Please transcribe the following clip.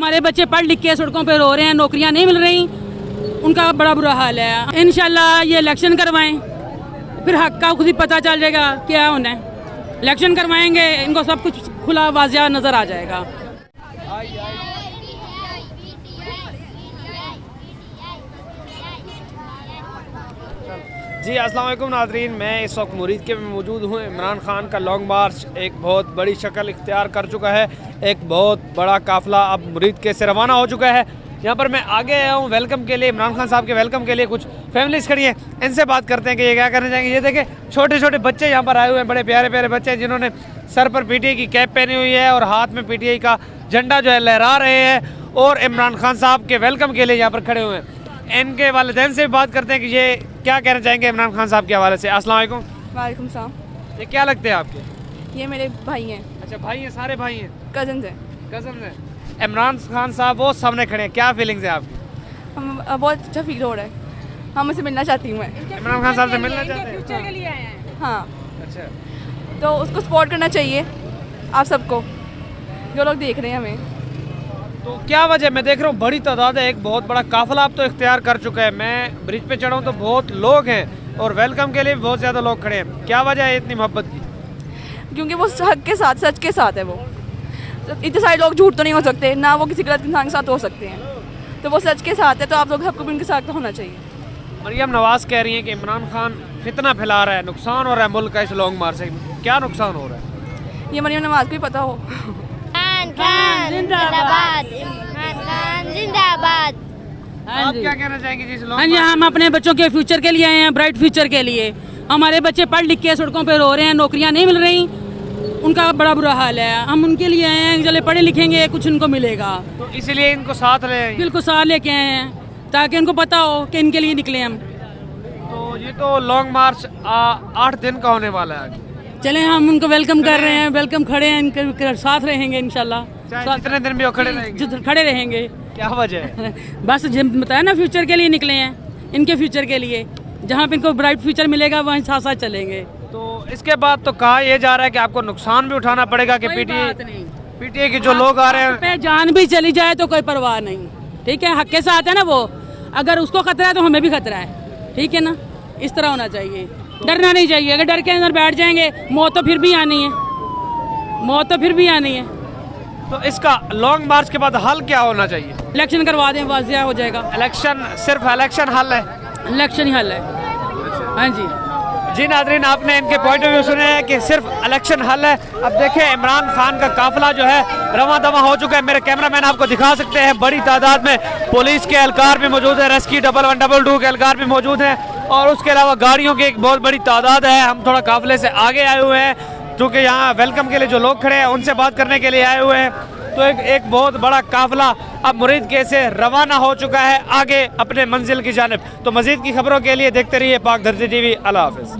हमारे बच्चे पढ़ लिख के सड़कों पे रो रहे हैं, नौकरियां नहीं मिल रही, उनका बड़ा बुरा हाल है। इंशाल्लाह ये इलेक्शन करवाएं, फिर हक का खुद ही पता चल जाएगा क्या होना है। इलेक्शन करवाएंगे, इनको सब कुछ खुला वाजिया नज़र आ जाएगा। जी अस्सलाम वालेकुम नाज़रीन, मैं इस वक्त मुरीद के में मौजूद हूँ। इमरान खान का लॉन्ग मार्च एक बहुत बड़ी शक्ल इख्तियार कर चुका है। एक बहुत बड़ा काफ़िला अब मुरीद के से रवाना हो चुका है। यहाँ पर मैं आगे आया हूँ वेलकम के लिए, इमरान खान साहब के वेलकम के लिए। कुछ फैमिलीज खड़ी हैं, इनसे बात करते हैं कि ये क्या करना चाहेंगे। ये देखें, छोटे छोटे बच्चे यहाँ पर आए हुए हैं, बड़े प्यारे प्यारे बच्चे हैं जिन्होंने सर पर पीटीआई की कैप पहनी हुई है और हाथ में पीटीआई का झंडा जो है लहरा रहे हैं और इमरान खान साहब के वेलकम के लिए यहाँ पर खड़े हुए हैं। इनके वालिदैन से भी बात करते हैं कि ये क्या कहना चाहेंगे इमरान खान साहब के हवाले से। अस्सलाम वालेकुम। वालेकुम सलाम। ये क्या लगते हैं आपके? ये मेरे भाई हैं। अच्छा, भाई हैं, सारे भाई हैं, कजन्स हैं। कज़न हैं। इमरान खान साहब वो सामने खड़े हैं, क्या फीलिंग्स है आपकी? हम बहुत अच्छा फील हो रहा है, हम उनसे मिलना चाहती हूँ मैं। इमरान खान साहब से मिलना चाहते हैं? फ्यूचर के लिए आए हैं। हाँ, अच्छा, तो उसको सपोर्ट करना चाहिए आप सबको, जो लोग देख रहे हैं हमें। तो क्या वजह? मैं देख रहा हूँ बड़ी तादाद है, एक बहुत बड़ा काफिला अब तो इख्तियार कर चुका है। मैं ब्रिज पे चढ़ा हूँ तो बहुत लोग हैं और वेलकम के लिए भी बहुत ज़्यादा लोग खड़े हैं। क्या वजह है इतनी मोहब्बत की? क्योंकि वो हक के साथ, सच के साथ है। वो इतने सारे लोग झूठ तो नहीं हो सकते ना, वो किसी गलत इंसान के साथ हो सकते हैं, तो वो सच के साथ है, तो आप लोग सबको भी उनके साथ तो होना चाहिए। मरियम नवाज कह रही हैं कि इमरान खान फितना फैला रहा है, नुकसान हो रहा है मुल्क का इस लॉन्ग मार्च से। क्या नुकसान हो रहा है? ये मरियम नवाज को भी पता हो। इमरान खान जिंदाबाद, इमरान खान जिंदाबाद। आप क्या कहना चाहेंगे जिस हाँ जी, हम अपने बच्चों के फ्यूचर के लिए आए हैं, ब्राइट फ्यूचर के लिए। हमारे बच्चे पढ़ लिख के सड़कों पे रो रहे हैं, नौकरियां नहीं मिल रही, उनका बड़ा बुरा हाल है। हम उनके लिए आए हैं, चले पढ़े लिखेंगे कुछ उनको मिलेगा, तो इसीलिए इनको साथ ले आए। बिल्कुल साथ लेके आए हैं ताकि इनको पता हो कि इनके लिए निकले हम। तो ये तो लॉन्ग मार्च 8 दिन का होने वाला है। चले हम उनको वेलकम कर रहे हैं, वेलकम खड़े हैं, इनके साथ रहेंगे इंशाल्लाह। चाहे जितने दिन भी वो खड़े रहेंगे। खड़े रहेंगे। क्या वजह है? बस जिम बताया ना, फ्यूचर के लिए निकले हैं, इनके फ्यूचर के लिए। जहाँ पे इनको ब्राइट फ्यूचर मिलेगा वहीं साथ साथ चलेंगे। तो इसके बाद तो कहा यह जा रहा है कि आपको नुकसान भी उठाना पड़ेगा कि कोई बात नहीं। पीटीआई की जो लोग आ रहे हैं। पे जान भी चली जाए तो कोई परवाह नहीं, ठीक है। हक के साथ है ना वो, अगर उसको खतरा है तो हमें भी खतरा है, ठीक है ना। इस तरह होना चाहिए, डरना नहीं चाहिए। अगर डर के अंदर बैठ जाएंगे, मौत तो फिर भी आनी है, मौत तो फिर भी आनी है। तो इसका लॉन्ग मार्च के बाद हल क्या होना चाहिए? इलेक्शन करवा दें, वाजिया हो जाएगा। इलेक्शन, सिर्फ इलेक्शन हल है? इलेक्शन ही हल है। हाँ जी जी नाज़रीन, आपने इनके पॉइंट ऑफ व्यू सुने हैं कि सिर्फ इलेक्शन हल है। अब देखें, इमरान खान का काफिला जो है रवा दवा हो चुका है। मेरे कैमरामैन आपको दिखा सकते हैं, बड़ी तादाद में पुलिस के एहलकार भी मौजूद है, रेस्क्यू 1112 के एहलकार भी मौजूद हैं और उसके अलावा गाड़ियों की एक बहुत बड़ी तादाद है। हम थोड़ा काफिले से आगे आए हुए हैं क्योंकि यहाँ वेलकम के लिए जो लोग खड़े हैं उनसे बात करने के लिए आए हुए हैं। तो एक बहुत बड़ा काफिला अब मुरीद के से रवाना हो चुका है आगे अपने मंजिल की जानिब। तो मजीद की खबरों के लिए देखते रहिए पाक धरती टीवी। अल्लाह हाफिज़।